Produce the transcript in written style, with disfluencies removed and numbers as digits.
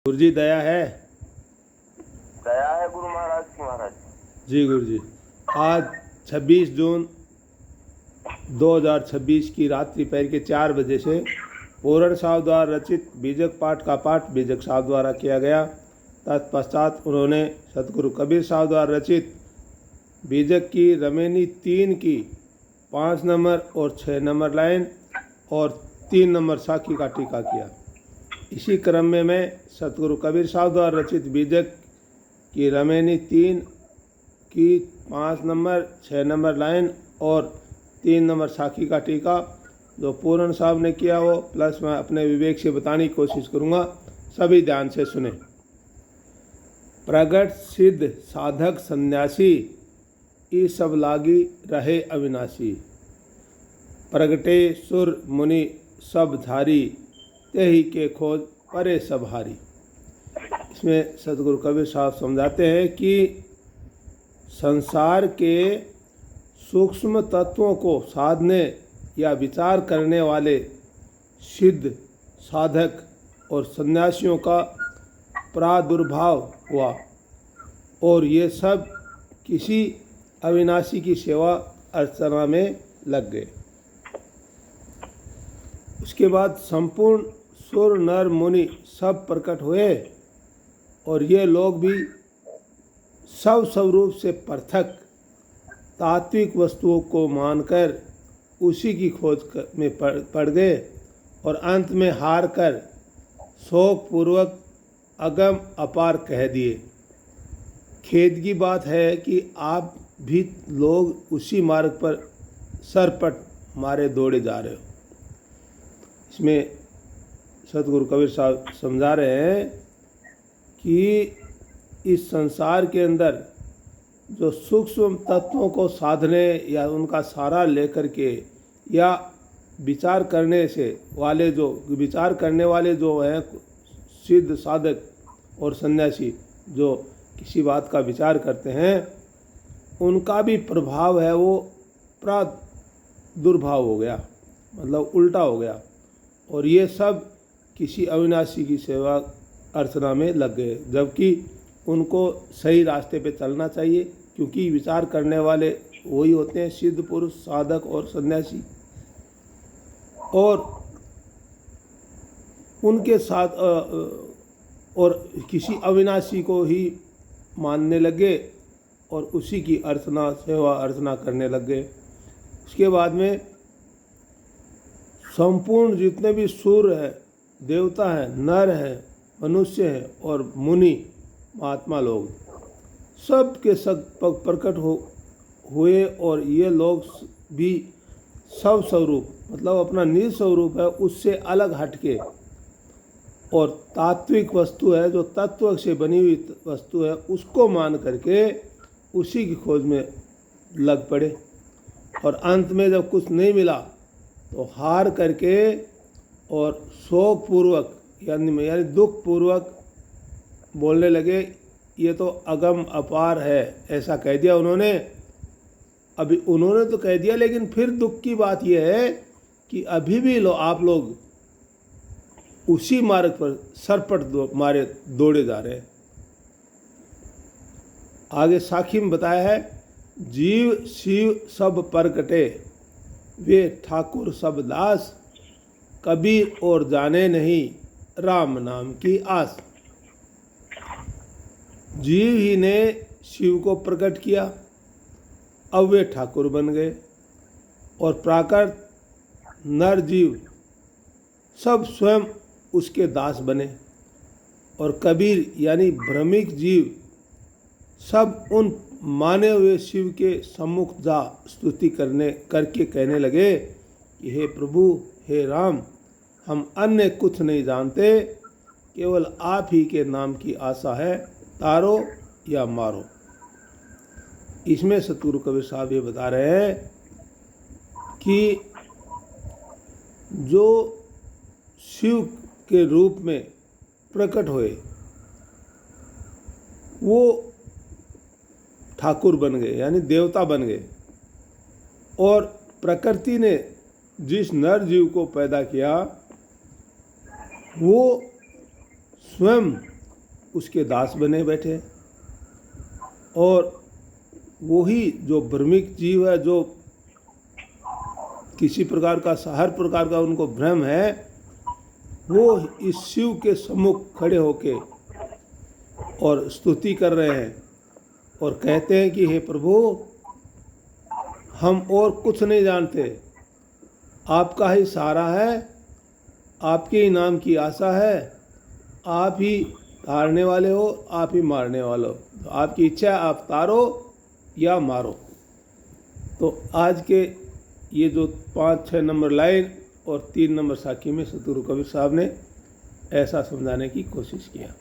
गुरु जी दया है। दया है गुरु महाराज की। महाराज जी गुरु जी, आज 26 जून 2026 की रात्रि पैर के 4 बजे से पूर्ण साहब द्वारा रचित बीजक पाठ का पाठ बीजक साहब द्वारा किया गया। तत्पश्चात उन्होंने सतगुरु कबीर साहब द्वारा रचित बीजक की रमेनी 3 की 5 नंबर और 6 नंबर लाइन और 3 नंबर साखी का टीका किया। इसी क्रम में मैं सतगुरु कबीर साहब द्वारा रचित बीजक की रमेनी 3 की 5 नंबर 6 नंबर लाइन और 3 नंबर साखी का टीका जो पूर्ण साहब ने किया हो प्लस मैं अपने विवेक से बताने की कोशिश करूँगा। सभी ध्यान से सुने। प्रगट सिद्ध साधक सन्यासी ई सब लागी रहे अविनाशी। प्रगटे सुर मुनि सब धारी तेही के खोज परे सब हारी। इसमें सतगुरु कबीर साहब समझाते हैं कि संसार के सूक्ष्म तत्वों को साधने या विचार करने वाले सिद्ध साधक और सन्यासियों का प्रादुर्भाव हुआ और ये सब किसी अविनाशी की सेवा अर्चना में लग गए। उसके बाद संपूर्ण सुर नर मुनि सब प्रकट हुए और ये लोग भी सब स्वरूप से पृथक तात्विक वस्तुओं को मानकर उसी की खोज में पड़ गए और अंत में हार कर शोक पूर्वक अगम अपार कह दिए। खेद की बात है कि आप भी लोग उसी मार्ग पर सरपट मारे दौड़े जा रहे हो। इसमें सतगुरु कबीर साहब समझा रहे हैं कि इस संसार के अंदर जो सूक्ष्म तत्वों को साधने या उनका सहारा लेकर के या विचार करने वाले जो हैं सिद्ध साधक और सन्यासी जो किसी बात का विचार करते हैं उनका भी प्रभाव है वो प्रादुर्भाव हो गया, मतलब उल्टा हो गया और ये सब किसी अविनाशी की सेवा अर्चना में लग गए, जबकि उनको सही रास्ते पे चलना चाहिए क्योंकि विचार करने वाले वही होते हैं सिद्ध पुरुष साधक और सन्यासी। और उनके साथ और किसी अविनाशी को ही मानने लगे और उसी की अर्चना सेवा अर्चना करने लग गए। उसके बाद में संपूर्ण जितने भी सूर्य हैं, देवता हैं, नर हैं, मनुष्य हैं और मुनि महात्मा लोग सब के सब प्रकट हुए और ये लोग भी सब स्वरूप मतलब अपना निज स्वरूप है उससे अलग हटके और तात्विक वस्तु है जो तत्व से बनी हुई वस्तु है उसको मान करके उसी की खोज में लग पड़े और अंत में जब कुछ नहीं मिला तो हार करके और शोक पूर्वक यानी दुख पूर्वक बोलने लगे ये तो अगम अपार है, ऐसा कह दिया उन्होंने। अभी उन्होंने तो कह दिया लेकिन फिर दुख की बात यह है कि अभी भी आप लोग उसी मार्ग पर सरपट मारे दौड़े जा रहे हैं। आगे साखी में बताया है जीव शिव सब प्रकटे वे ठाकुर सब दास कबीर और जाने नहीं राम नाम की आस। जीव ही ने शिव को प्रकट किया, अब वे ठाकुर बन गए और प्राकृत नर जीव सब स्वयं उसके दास बने और कबीर यानी भ्रमिक जीव सब उन माने हुए शिव के सम्मुख जा स्तुति करके कहने लगे कि हे प्रभु हे राम हम अन्य कुछ नहीं जानते, केवल आप ही के नाम की आशा है, तारो या मारो। इसमें सतगुरु कबीर साहब ये बता रहे हैं कि जो शिव के रूप में प्रकट हुए वो ठाकुर बन गए यानी देवता बन गए और प्रकृति ने जिस नर जीव को पैदा किया वो स्वयं उसके दास बने बैठे हैं। और वही जो भ्रमिक जीव है, जो किसी प्रकार का हर प्रकार का उनको भ्रम है, वो इस शिव के सम्मुख खड़े होके और स्तुति कर रहे हैं और कहते हैं कि हे प्रभु, हम और कुछ नहीं जानते, आपका ही सहारा है, आपके ही नाम की आशा है, आप ही तारने वाले हो, आप ही मारने वाले हो, तो आपकी इच्छा है आप तारो या मारो। तो आज के ये जो 5-6 नंबर लाइन और 3 नंबर साखी में सतगुरु कबीर साहब ने ऐसा समझाने की कोशिश किया।